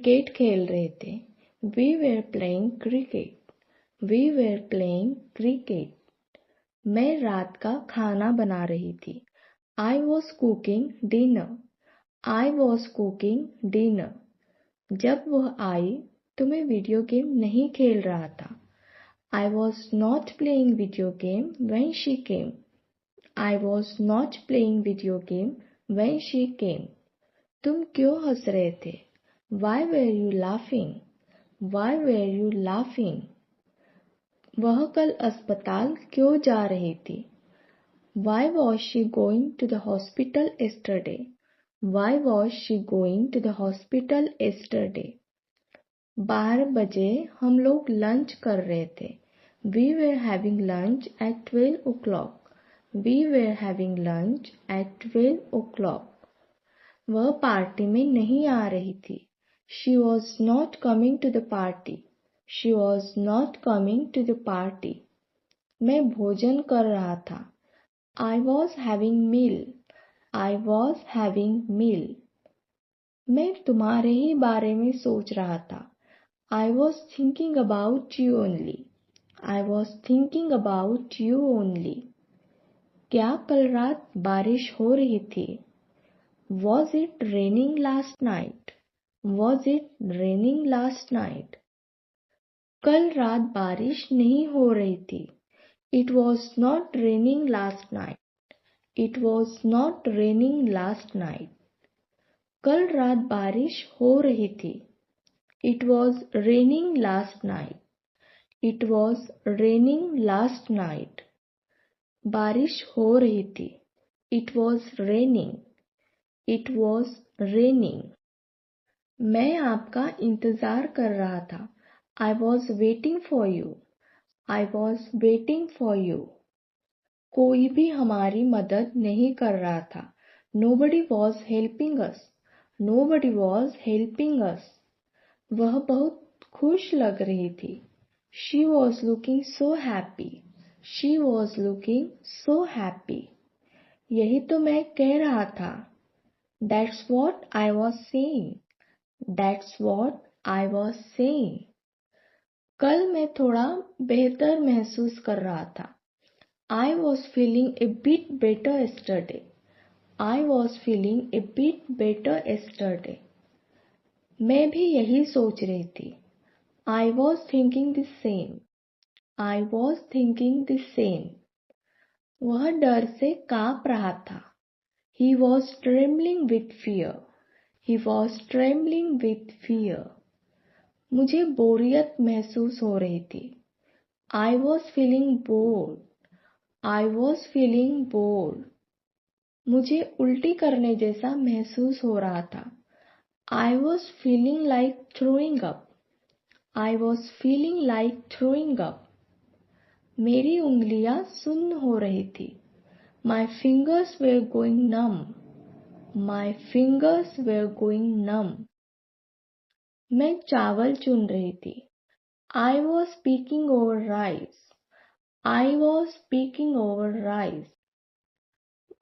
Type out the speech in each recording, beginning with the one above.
Cricket खेल रहे थे। We were playing cricket. We were playing cricket. मैं रात का खाना बना रही थी। I was cooking dinner. I was cooking dinner. जब वह आई तो मैं वीडियो गेम नहीं खेल रहा था। I was not playing video game when she came. I was not playing video game when she came. तुम क्यों हंस रहे थे? Why were you laughing? Why were you laughing? वह कल अस्पताल क्यों जा रही थी? Why was she going to the hospital yesterday? Why was she going to the hospital yesterday? 12 बजे हम लोग लंच कर रहे थे। We were having lunch at 12 o'clock. We were having lunch at 12 o'clock. वह पार्टी में नहीं आ रही थी। She was not coming to the party. She was not coming to the party. मैं भोजन कर रहा था। I was having meal. I was having meal. मैं तुम्हारे ही बारे में सोच रहा था। I was thinking about you only. I was thinking about you only. क्या कल रात बारिश हो रही थी? Was it raining last night? Was it raining last night? कल रात बारिश नहीं हो रही थी। It was not raining last night. It was not raining last night. कल रात बारिश हो रही थी। It was raining last night. It was raining last night. बारिश हो रही थी। It was raining. It was raining. मैं आपका इंतजार कर रहा था। I was waiting for you. I was waiting for you. कोई भी हमारी मदद नहीं कर रहा था। Nobody was helping us. Nobody was helping us. वह बहुत खुश लग रही थी। She was looking so happy. She was looking so happy. यही तो मैं कह रहा था। That's what I was saying. That's what I was saying. कल मैं थोड़ा बेहतर महसूस कर रहा था। I was feeling a bit better yesterday. I was feeling a bit better yesterday. मैं भी यही सोच रही थी। I was thinking the same. I was thinking the same. वह डर से कांप रहा था। He was trembling with fear. He was trembling with fear. मुझे बोरियत महसूस हो रही थी। I was feeling bored. I was feeling bored. मुझे उल्टी करने जैसा महसूस हो रहा था। I was feeling like throwing up. I was feeling like throwing up. मेरी उंगलियां सुन्न हो रही थी। My fingers were going numb. My fingers were going numb. मैं चावल चुन रही थी। I was speaking over rice. I was speaking over rice.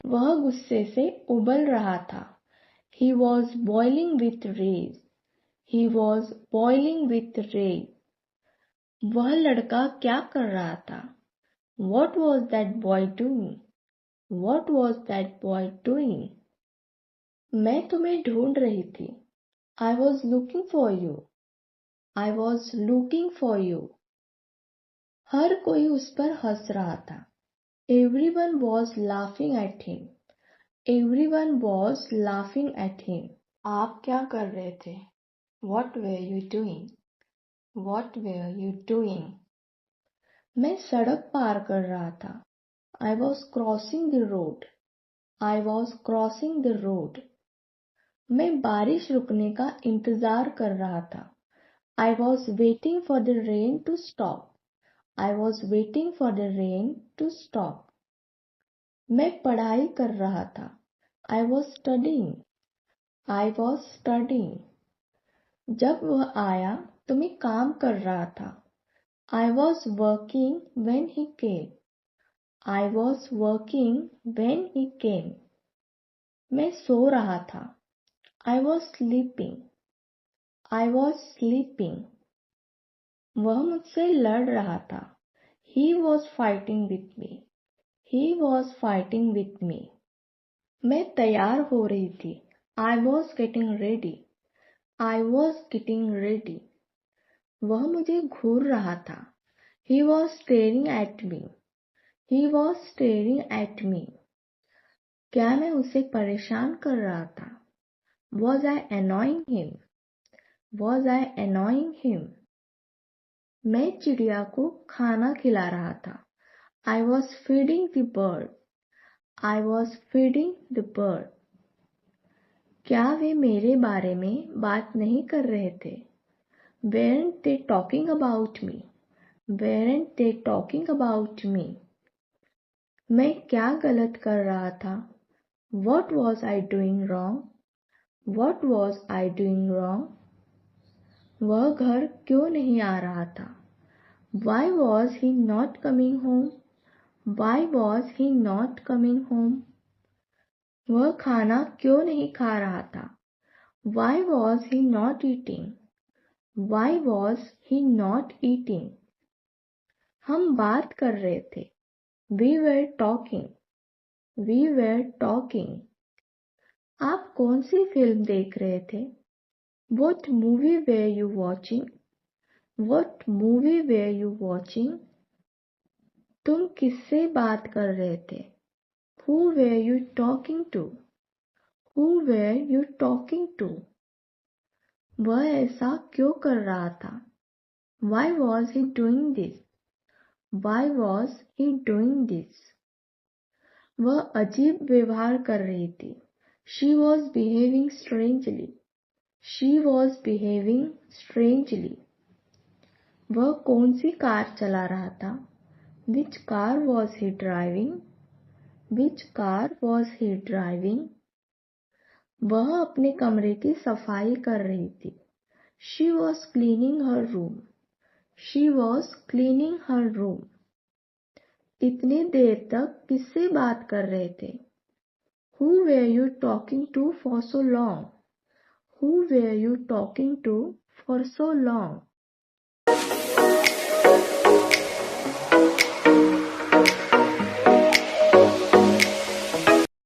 वह गुस्से से उबल रहा था। He was boiling with rage. He was boiling with rage. वह लड़का क्या कर रहा था? What was that boy doing? What was that boy doing? मैं तुम्हें ढूंढ रही थी। I was looking for you. I was looking for you. हर कोई उस पर हंस रहा था। Everyone was laughing at him. Everyone was laughing at him. आप क्या कर रहे थे? What were you doing? What were you doing? मैं सड़क पार कर रहा था। I was crossing the road. I was crossing the road. मैं बारिश रुकने का इंतजार कर रहा था। I was waiting for the rain to stop. I was waiting for the rain to stop. मैं पढ़ाई कर रहा था। I was studying. I was studying. जब वह आया तो मैं काम कर रहा था। I was working when he came. I was working when he came. मैं सो रहा था। I was sleeping. I was sleeping. वह मुझसे लड़ रहा था. He was fighting with me. He was fighting with me. मैं तैयार हो रही थी. I was getting ready. I was getting ready. वह मुझे घूर रहा था. He was staring at me. He was staring at me. क्या मैं उसे परेशान कर रहा था? Was I annoying him? Was I annoying him? मैं चिड़िया को खाना खिला रहा था. I was feeding the bird. I was feeding the bird. क्या वे मेरे बारे में बात नहीं कर रहे थे? Weren't they talking about me? Weren't they talking about me? मैं क्या गलत कर रहा था? What was I doing wrong? What was I doing wrong? वह घर क्यों नहीं आ रहा था? Why was he not coming home? Why was he not coming home? वह खाना क्यों नहीं खा रहा था? Why was he not eating? Why was he not eating? हम बात कर रहे थे. We were talking. We were talking. आप कौन सी फिल्म देख रहे थे? What movie were you watching? What movie were you watching? तुम किससे बात कर रहे थे? Who were you talking to? Who were you talking to? वह ऐसा क्यों कर रहा था? Why was he doing this? Why was he doing this? वह अजीब व्यवहार कर रही थी. She was behaving strangely. She was behaving strangely. वह कौन सी कार चला रहा था? Which car was he driving? Which car was he driving? वह अपने कमरे की सफाई कर रही थी. She was cleaning her room. She was cleaning her room. इतनी देर तक किससे बात कर रहे थे? Who were you talking to for so long? Who were you talking to for so long?